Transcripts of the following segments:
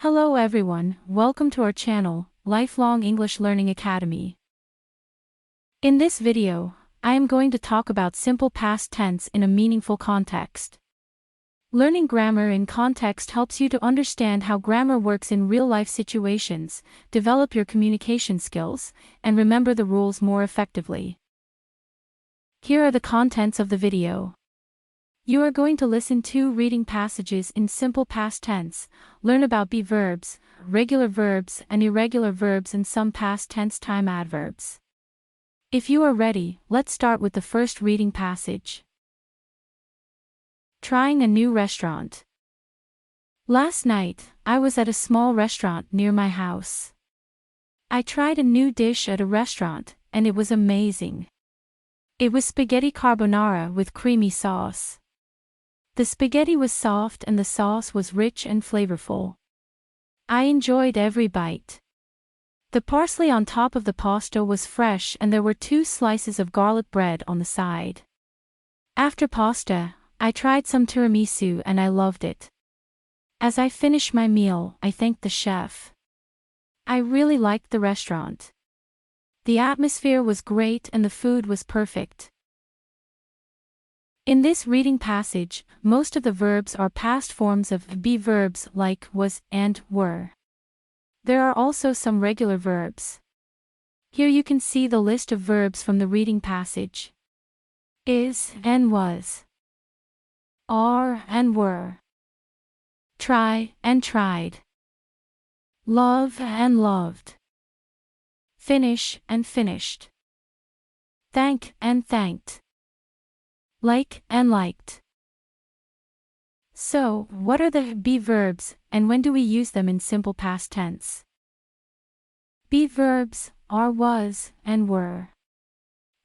Hello everyone, welcome to our channel, Lifelong English Learning Academy. In this video, I am going to talk about simple past tense in a meaningful context. Learning grammar in context helps you to understand how grammar works in real-life situations, develop your communication skills, and remember the rules more effectively. Here are the contents of the video. You are going to listen to reading passages in simple past tense, learn about verbs, regular verbs and irregular verbs and some past tense time adverbs. If you are ready, let's start with the first reading passage. Trying a new restaurant. Last night, I was at a small restaurant near my house. I tried a new dish at a restaurant, and it was amazing. It was spaghetti carbonara with creamy sauce. The spaghetti was soft and the sauce was rich and flavorful. I enjoyed every bite. The parsley on top of the pasta was fresh and there were 2 slices of garlic bread on the side. After pasta, I tried some tiramisu and I loved it. As I finished my meal, I thanked the chef. I really liked the restaurant. The atmosphere was great and the food was perfect. In this reading passage, most of the verbs are past forms of be verbs like was and were. There are also some regular verbs. Here you can see the list of verbs from the reading passage. Is and was. Are and were. Try and tried. Love and loved. Finish and finished. Thank and thanked. Like and liked. So, what are the be verbs, and when do we use them in simple past tense? Be verbs are was and were.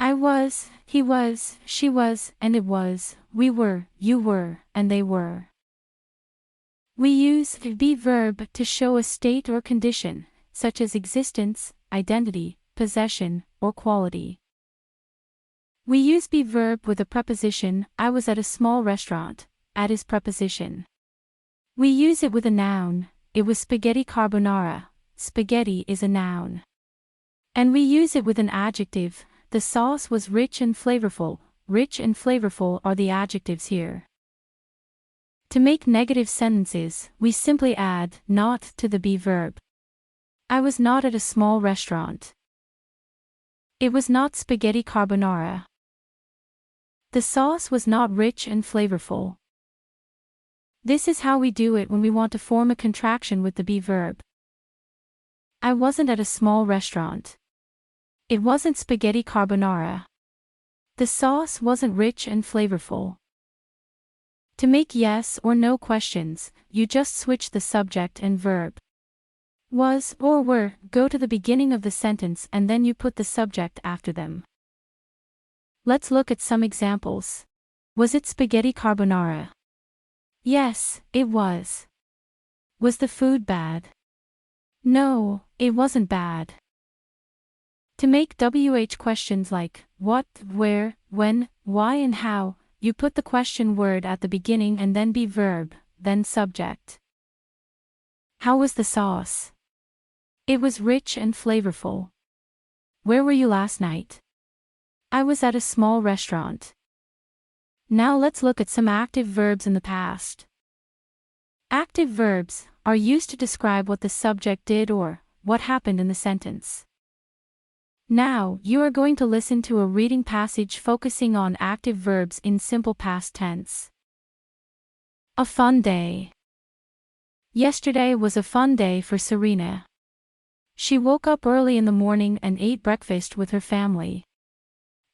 I was, he was, she was, and it was, we were, you were, and they were. We use be verb to show a state or condition, such as existence, identity, possession, or quality. We use be verb with a preposition. I was at a small restaurant. At is preposition. We use it with a noun. It was spaghetti carbonara. Spaghetti is a noun. And we use it with an adjective. The sauce was rich and flavorful. Rich and flavorful are the adjectives here. To make negative sentences, we simply add not to the be verb. I was not at a small restaurant. It was not spaghetti carbonara. The sauce was not rich and flavorful. This is how we do it when we want to form a contraction with the be verb. I wasn't at a small restaurant. It wasn't spaghetti carbonara. The sauce wasn't rich and flavorful. To make yes or no questions, you just switch the subject and verb. Was or were go to the beginning of the sentence and then you put the subject after them. Let's look at some examples. Was it spaghetti carbonara? Yes, it was. Was the food bad? No, it wasn't bad. To make WH questions like what, where, when, why and how, you put the question word at the beginning and then be verb, then subject. How was the sauce? It was rich and flavorful. Where were you last night? I was at a small restaurant. Now let's look at some active verbs in the past. Active verbs are used to describe what the subject did or what happened in the sentence. Now, you are going to listen to a reading passage focusing on active verbs in simple past tense. A fun day. Yesterday was a fun day for Serena. She woke up early in the morning and ate breakfast with her family.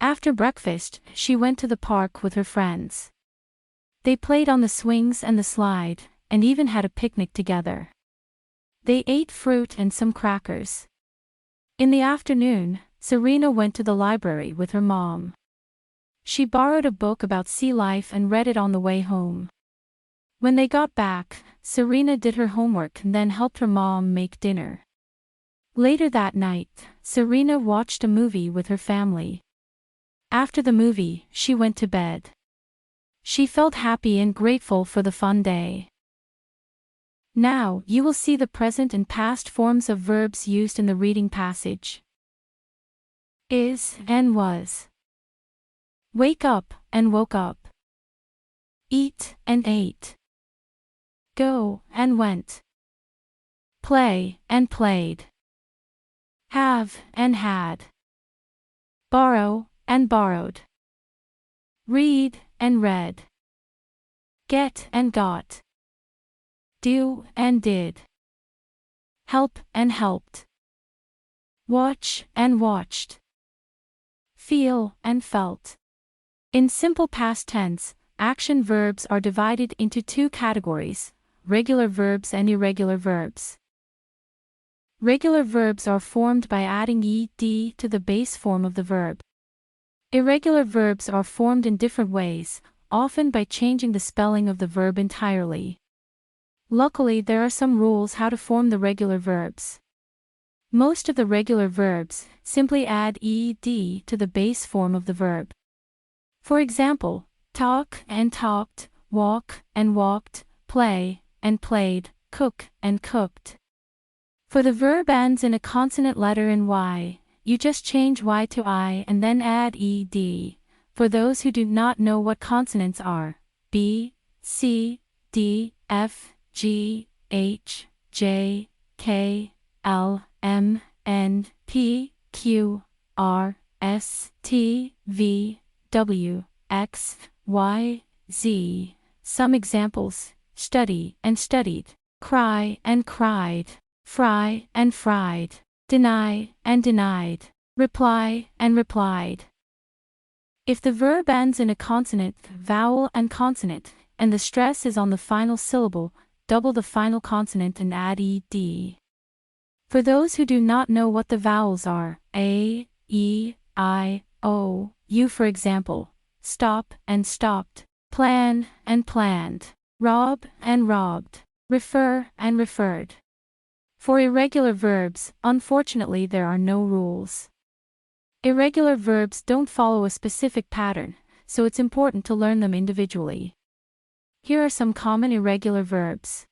After breakfast, she went to the park with her friends. They played on the swings and the slide, and even had a picnic together. They ate fruit and some crackers. In the afternoon, Serena went to the library with her mom. She borrowed a book about sea life and read it on the way home. When they got back, Serena did her homework and then helped her mom make dinner. Later that night, Serena watched a movie with her family. After the movie, she went to bed. She felt happy and grateful for the fun day. Now, you will see the present and past forms of verbs used in the reading passage. Is and was. Wake up and woke up. Eat and ate. Go and went. Play and played. Have and had. Borrow and borrowed. Read and read. Get and got. Do and did. Help and helped. Watch and watched. Feel and felt. In simple past tense, action verbs are divided into two categories: regular verbs and irregular verbs. Regular verbs are formed by adding ed to the base form of the verb. Irregular verbs are formed in different ways, often by changing the spelling of the verb entirely. Luckily, there are some rules how to form the regular verbs. Most of the regular verbs simply add ed to the base form of the verb. For example, talk and talked, walk and walked, play and played, cook and cooked. For the verb ends in a consonant letter in y, you just change y to I and then add ed. For those who do not know what consonants are, B, C, D, F, G, H, J, K, L, M, N, P, Q, R, S, T, V, W, X, Y, Z. Some examples: study and studied, cry and cried, fry and fried, deny and denied, reply and replied. If the verb ends in a consonant, vowel and consonant, and the stress is on the final syllable, double the final consonant and add ed. For those who do not know what the vowels are, A, E, I, O, U, for example, stop and stopped, plan and planned, rob and robbed, refer and referred. For irregular verbs, unfortunately, there are no rules. Irregular verbs don't follow a specific pattern, so it's important to learn them individually. Here are some common irregular verbs: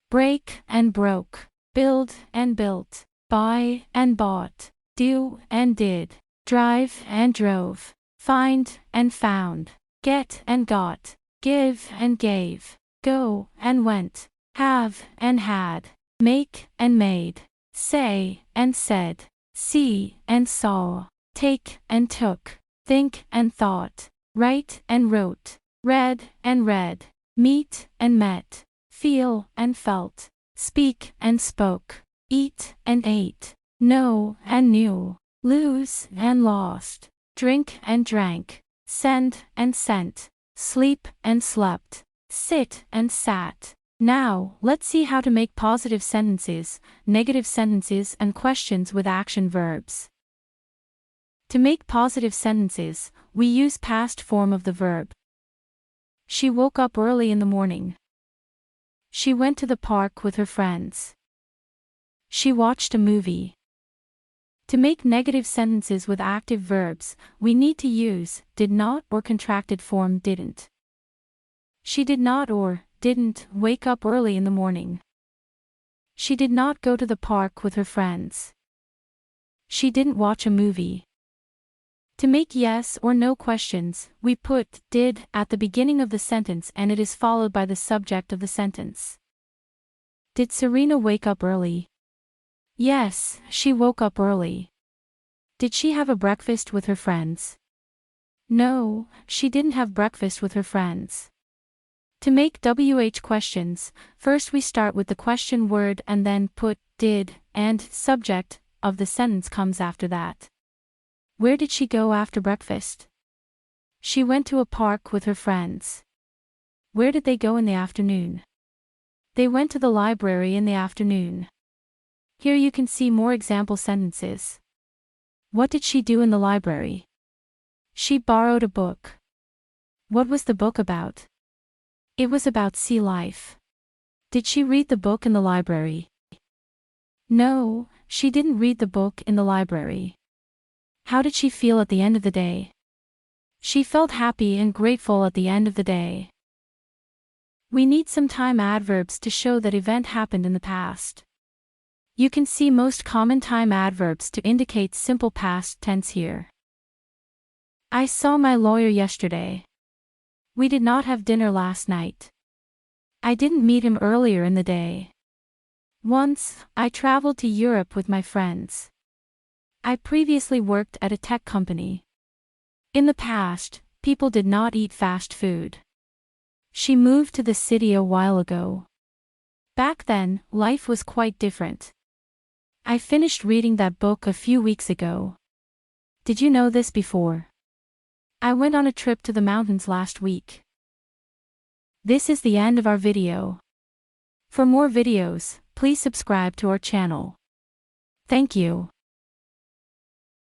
break and broke, build and built, buy and bought, do and did, drive and drove, find and found, get and got, give and gave, go and went, have and had, make and made, say and said, see and saw, take and took, think and thought, write and wrote, read and read, meet and met, feel and felt, speak and spoke, eat and ate, know and knew, lose and lost, drink and drank, send and sent, sleep and slept, sit and sat. Now, let's see how to make positive sentences, negative sentences, and questions with action verbs. To make positive sentences, we use past form of the verb. She woke up early in the morning. She went to the park with her friends. She watched a movie. To make negative sentences with active verbs, we need to use did not or contracted form didn't. She did not or didn't wake up early in the morning. She did not go to the park with her friends. She didn't watch a movie. To make yes or no questions, we put did at the beginning of the sentence and it is followed by the subject of the sentence. Did Serena wake up early? Yes, she woke up early. Did she have a breakfast with her friends? No, she didn't have breakfast with her friends. To make WH questions, first we start with the question word and then put did and subject of the sentence comes after that. Where did she go after breakfast? She went to a park with her friends. Where did they go in the afternoon? They went to the library in the afternoon. Here you can see more example sentences. What did she do in the library? She borrowed a book. What was the book about? It was about sea life. Did she read the book in the library? No, she didn't read the book in the library. How did she feel at the end of the day? She felt happy and grateful at the end of the day. We need some time adverbs to show that event happened in the past. You can see most common time adverbs to indicate simple past tense here. I saw my lawyer yesterday. We did not have dinner last night. I didn't meet him earlier in the day. Once, I traveled to Europe with my friends. I previously worked at a tech company. In the past, people did not eat fast food. She moved to the city a while ago. Back then, life was quite different. I finished reading that book a few weeks ago. Did you know this before? I went on a trip to the mountains last week. This is the end of our video. For more videos, please subscribe to our channel. Thank you.